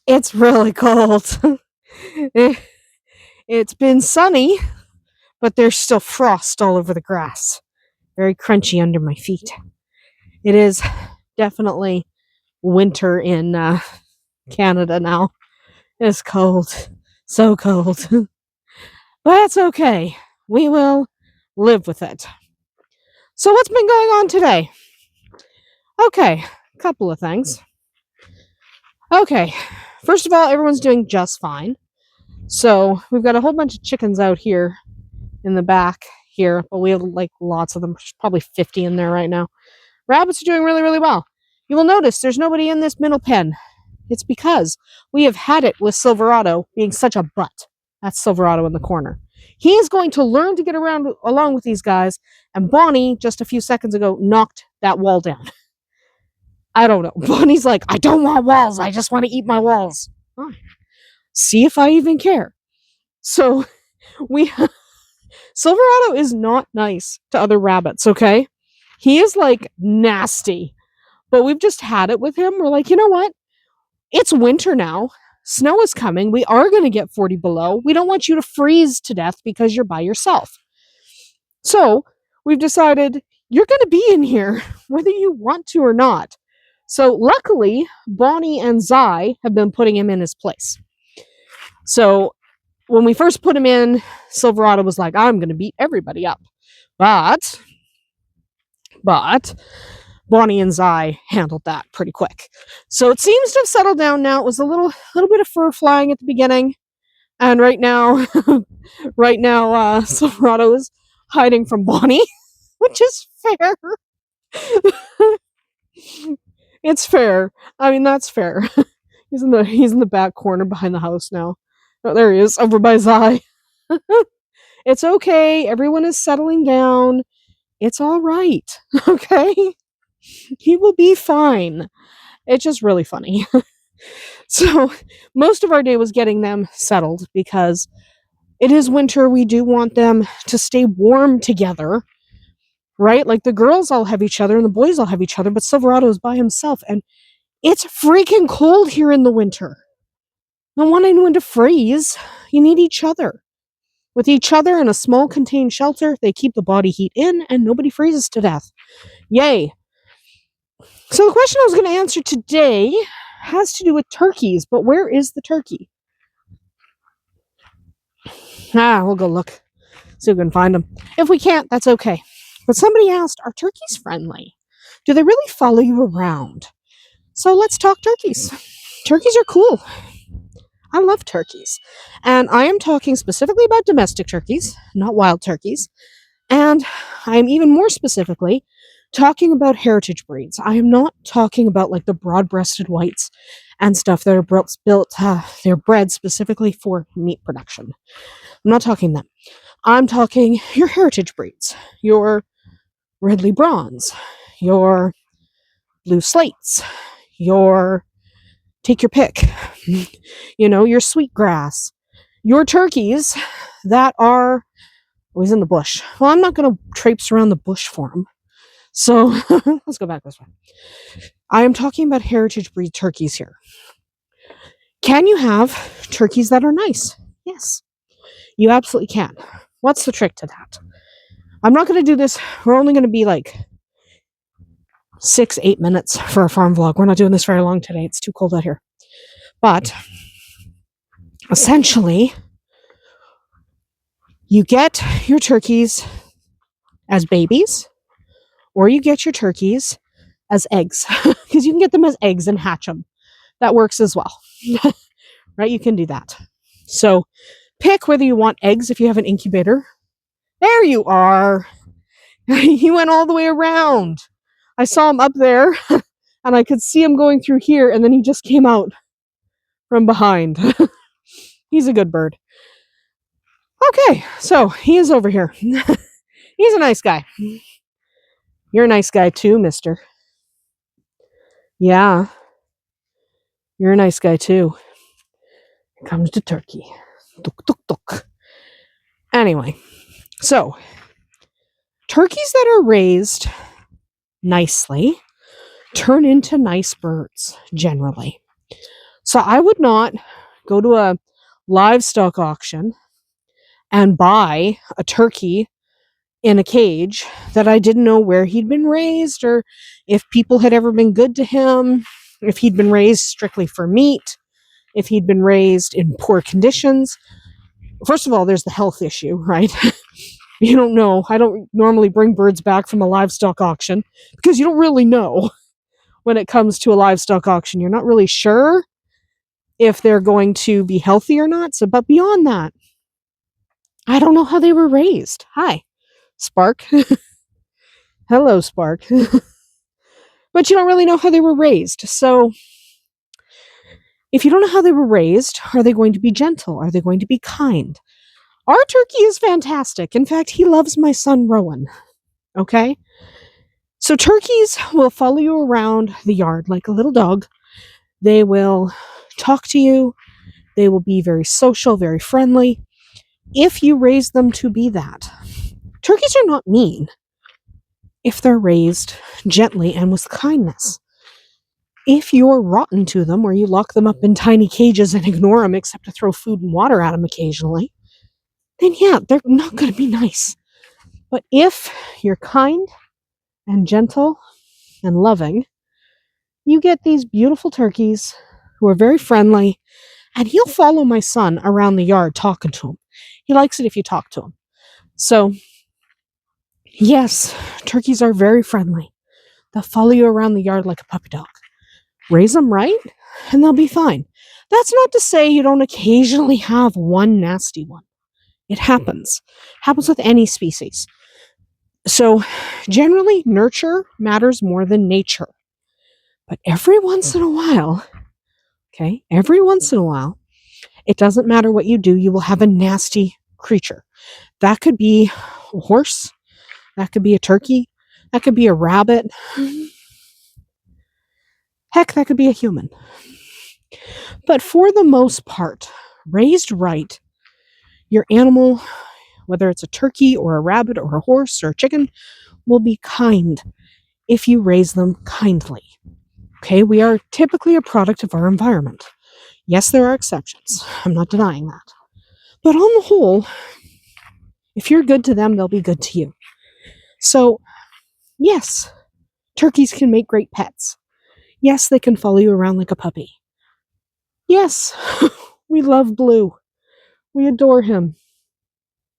It's really cold. It- it's been sunny, but there's still frost all over the grass. Very crunchy under my feet. It is definitely winter in Canada now. It's cold. So cold. But that's okay. We will live with it. So, what's been going on today? Okay, a couple of things. Okay, first of all, everyone's doing just fine. So, we've got a whole bunch of chickens out here in the back here, but we have like lots of them. There's probably 50 in there right now. Rabbits are doing really, really well. You will notice there's nobody in this middle pen. It's because we have had it with Silverado being such a butt. That's Silverado in the corner. He is going to learn to get around along with these guys, and Bonnie, just a few seconds ago, knocked that wall down. I don't know. Bonnie's like, I don't want walls. I just want to eat my walls. Oh, see if I even care. So we Silverado is not nice to other rabbits, okay? He is like nasty. But we've just had it with him. We're like, you know what? It's winter now. Snow is coming. We are going to get 40 below. We don't want you to freeze to death because you're by yourself. So we've decided you're going to be in here whether you want to or not. So luckily, Bonnie and Zai have been putting him in his place. So when we first put him in, Silverado was like, I'm going to beat everybody up. But Bonnie and Zai handled that pretty quick. So it seems to have settled down now. It was a little bit of fur flying at the beginning. And right now, Silverado is hiding from Bonnie, which is fair. It's fair. I mean, that's fair. He's in the back corner behind the house now. Oh, there he is, over by Zai. It's okay. Everyone is settling down. It's all right. Okay? He will be fine. It's just really funny. So, most of our day was getting them settled because it is winter. We do want them to stay warm together, right? Like the girls all have each other and the boys all have each other, but Silverado is by himself, and it's freaking cold here in the winter. Not want anyone to freeze. You need each other. With each other in a small contained shelter, they keep the body heat in and nobody freezes to death. Yay. So the question I was going to answer today has to do with turkeys, but where is the turkey? We'll go look. See if we can find them. If we can't, that's okay. But somebody asked, are turkeys friendly? Do they really follow you around? So let's talk turkeys. Turkeys are cool. I love turkeys. And I am talking specifically about domestic turkeys, not wild turkeys. And I am even more specifically talking about heritage breeds. I am not talking about like the broad-breasted whites and stuff that are they're bred specifically for meat production. I'm not talking them. I'm talking your heritage breeds, your Ridley Bronze, your blue slates, your take your pick, your sweetgrass, your turkeys that are always in the bush. Well, I'm not going to traipse around the bush for them. So let's go back this way. I am talking about heritage breed turkeys here. Can you have turkeys that are nice? Yes, you absolutely can. What's the trick to that? I'm not going to do this. We're only going to be like 6-8 minutes for a farm vlog. We're not doing this very long today. It's too cold out here. But essentially, you get your turkeys as babies, or you get your turkeys as eggs, because you can get them as eggs and hatch them. That works as well. Right? You can do that. So pick whether you want eggs if you have an incubator. There you are. He went all the way around. I saw him up there and I could see him going through here, and then he just came out from behind. He's a good bird. Okay, so he is over here. He's a nice guy. You're a nice guy too, mister. Yeah. You're a nice guy too. Here comes the turkey. Tuk, tuk, tuk. Anyway, so turkeys that are raised nicely turn into nice birds, generally. So I would not go to a livestock auction and buy a turkey in a cage that I didn't know where he'd been raised, or if people had ever been good to him, if he'd been raised strictly for meat, if he'd been raised in poor conditions. First of all, there's the health issue, right? You don't know. I don't normally bring birds back from a livestock auction because you don't really know when it comes to a livestock auction. You're not really sure if they're going to be healthy or not. So, but beyond that, I don't know how they were raised. Hi, Spark. Hello, Spark. But you don't really know how they were raised. So, if you don't know how they were raised, are they going to be gentle? Are they going to be kind? Our turkey is fantastic. In fact, he loves my son, Rowan. Okay? So, turkeys will follow you around the yard like a little dog. They will talk to you. They will be very social, very friendly, if you raise them to be that. Turkeys are not mean if they're raised gently and with kindness. If you're rotten to them, or you lock them up in tiny cages and ignore them except to throw food and water at them occasionally, then yeah, they're not going to be nice. But if you're kind and gentle and loving, you get these beautiful turkeys who are very friendly, and he'll follow my son around the yard talking to him. He likes it if you talk to him. So, yes, turkeys are very friendly. They'll follow you around the yard like a puppy dog. Raise them right, and they'll be fine. That's not to say you don't occasionally have one nasty one. It happens. Happens with any species. So, generally, nurture matters more than nature. But every once in a while, it doesn't matter what you do, you will have a nasty creature. That could be a horse, that could be a turkey, that could be a rabbit. Heck, that could be a human. But for the most part, raised right, your animal, whether it's a turkey or a rabbit or a horse or a chicken, will be kind if you raise them kindly. Okay, we are typically a product of our environment. Yes, there are exceptions. I'm not denying that. But on the whole, if you're good to them, they'll be good to you. So, yes, turkeys can make great pets. Yes, they can follow you around like a puppy. Yes, we love Blue. We adore him.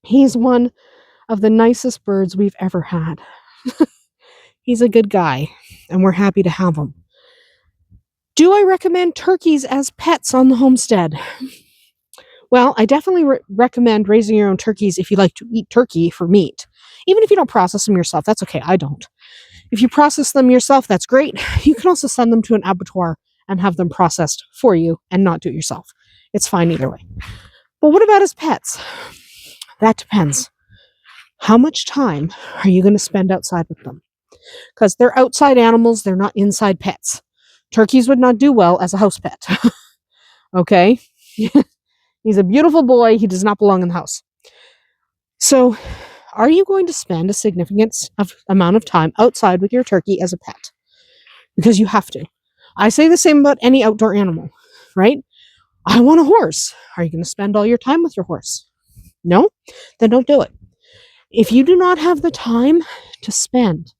He's one of the nicest birds we've ever had. He's a good guy, and we're happy to have him. Do I recommend turkeys as pets on the homestead? Well, I definitely recommend raising your own turkeys if you like to eat turkey for meat. Even if you don't process them yourself, that's okay. I don't. If you process them yourself, that's great. You can also send them to an abattoir and have them processed for you and not do it yourself. It's fine either way. But what about as pets? That depends. How much time are you going to spend outside with them? Because they're outside animals, they're not inside pets. Turkeys would not do well as a house pet. Okay? He's a beautiful boy. He does not belong in the house. So, are you going to spend a significant amount of time outside with your turkey as a pet? Because you have to. I say the same about any outdoor animal, right? I want a horse. Are you going to spend all your time with your horse? No? Then don't do it. If you do not have the time to spend,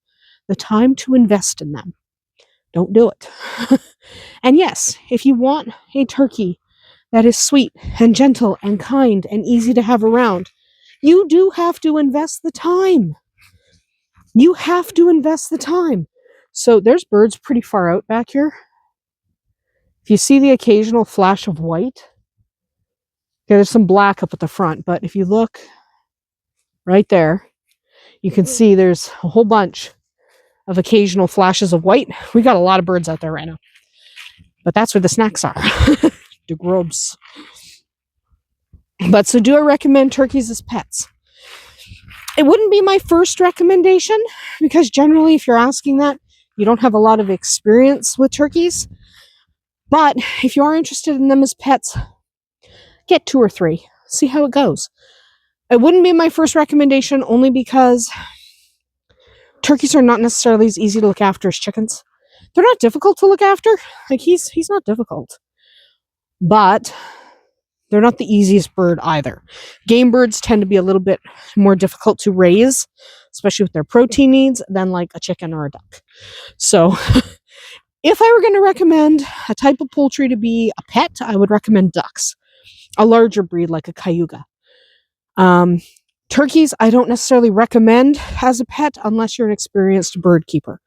the time to invest in them, don't do it. And yes, if you want a turkey that is sweet and gentle and kind and easy to have around, you do have to invest the time. You have to invest the time. So there's birds pretty far out back here. If you see the occasional flash of white, there's some black up at the front, but if you look right there, you can see there's a whole bunch of occasional flashes of white. We got a lot of birds out there right now. But that's where the snacks are. The grubs. But so do I recommend turkeys as pets? It wouldn't be my first recommendation, because generally if you're asking that, you don't have a lot of experience with turkeys. But if you are interested in them as pets, get 2 or 3. See how it goes. It wouldn't be my first recommendation only because turkeys are not necessarily as easy to look after as chickens. They're not difficult to look after. Like he's not difficult. but they're not the easiest bird either. Game birds tend to be a little bit more difficult to raise, especially with their protein needs, than like a chicken or a duck. So if I were going to recommend a type of poultry to be a pet, I would recommend ducks, a larger breed like a cayuga. Turkeys, I don't necessarily recommend as a pet unless you're an experienced bird keeper.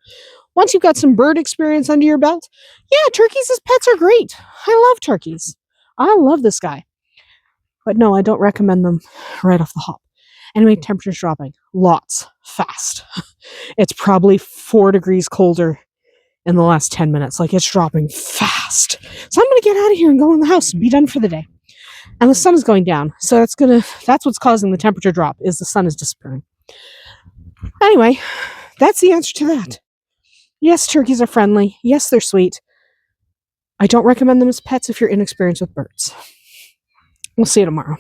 Once you've got some bird experience under your belt, yeah, turkeys as pets are great. I love turkeys. I love this guy. But no, I don't recommend them right off the hop. Anyway, temperature's dropping. Lots. Fast. It's probably 4 degrees colder in the last 10 minutes. Like, it's dropping fast. So I'm going to get out of here and go in the house and be done for the day. And the sun is going down. So that's what's causing the temperature drop, is the sun is disappearing. Anyway, that's the answer to that. Yes, turkeys are friendly. Yes, they're sweet. I don't recommend them as pets if you're inexperienced with birds. We'll see you tomorrow.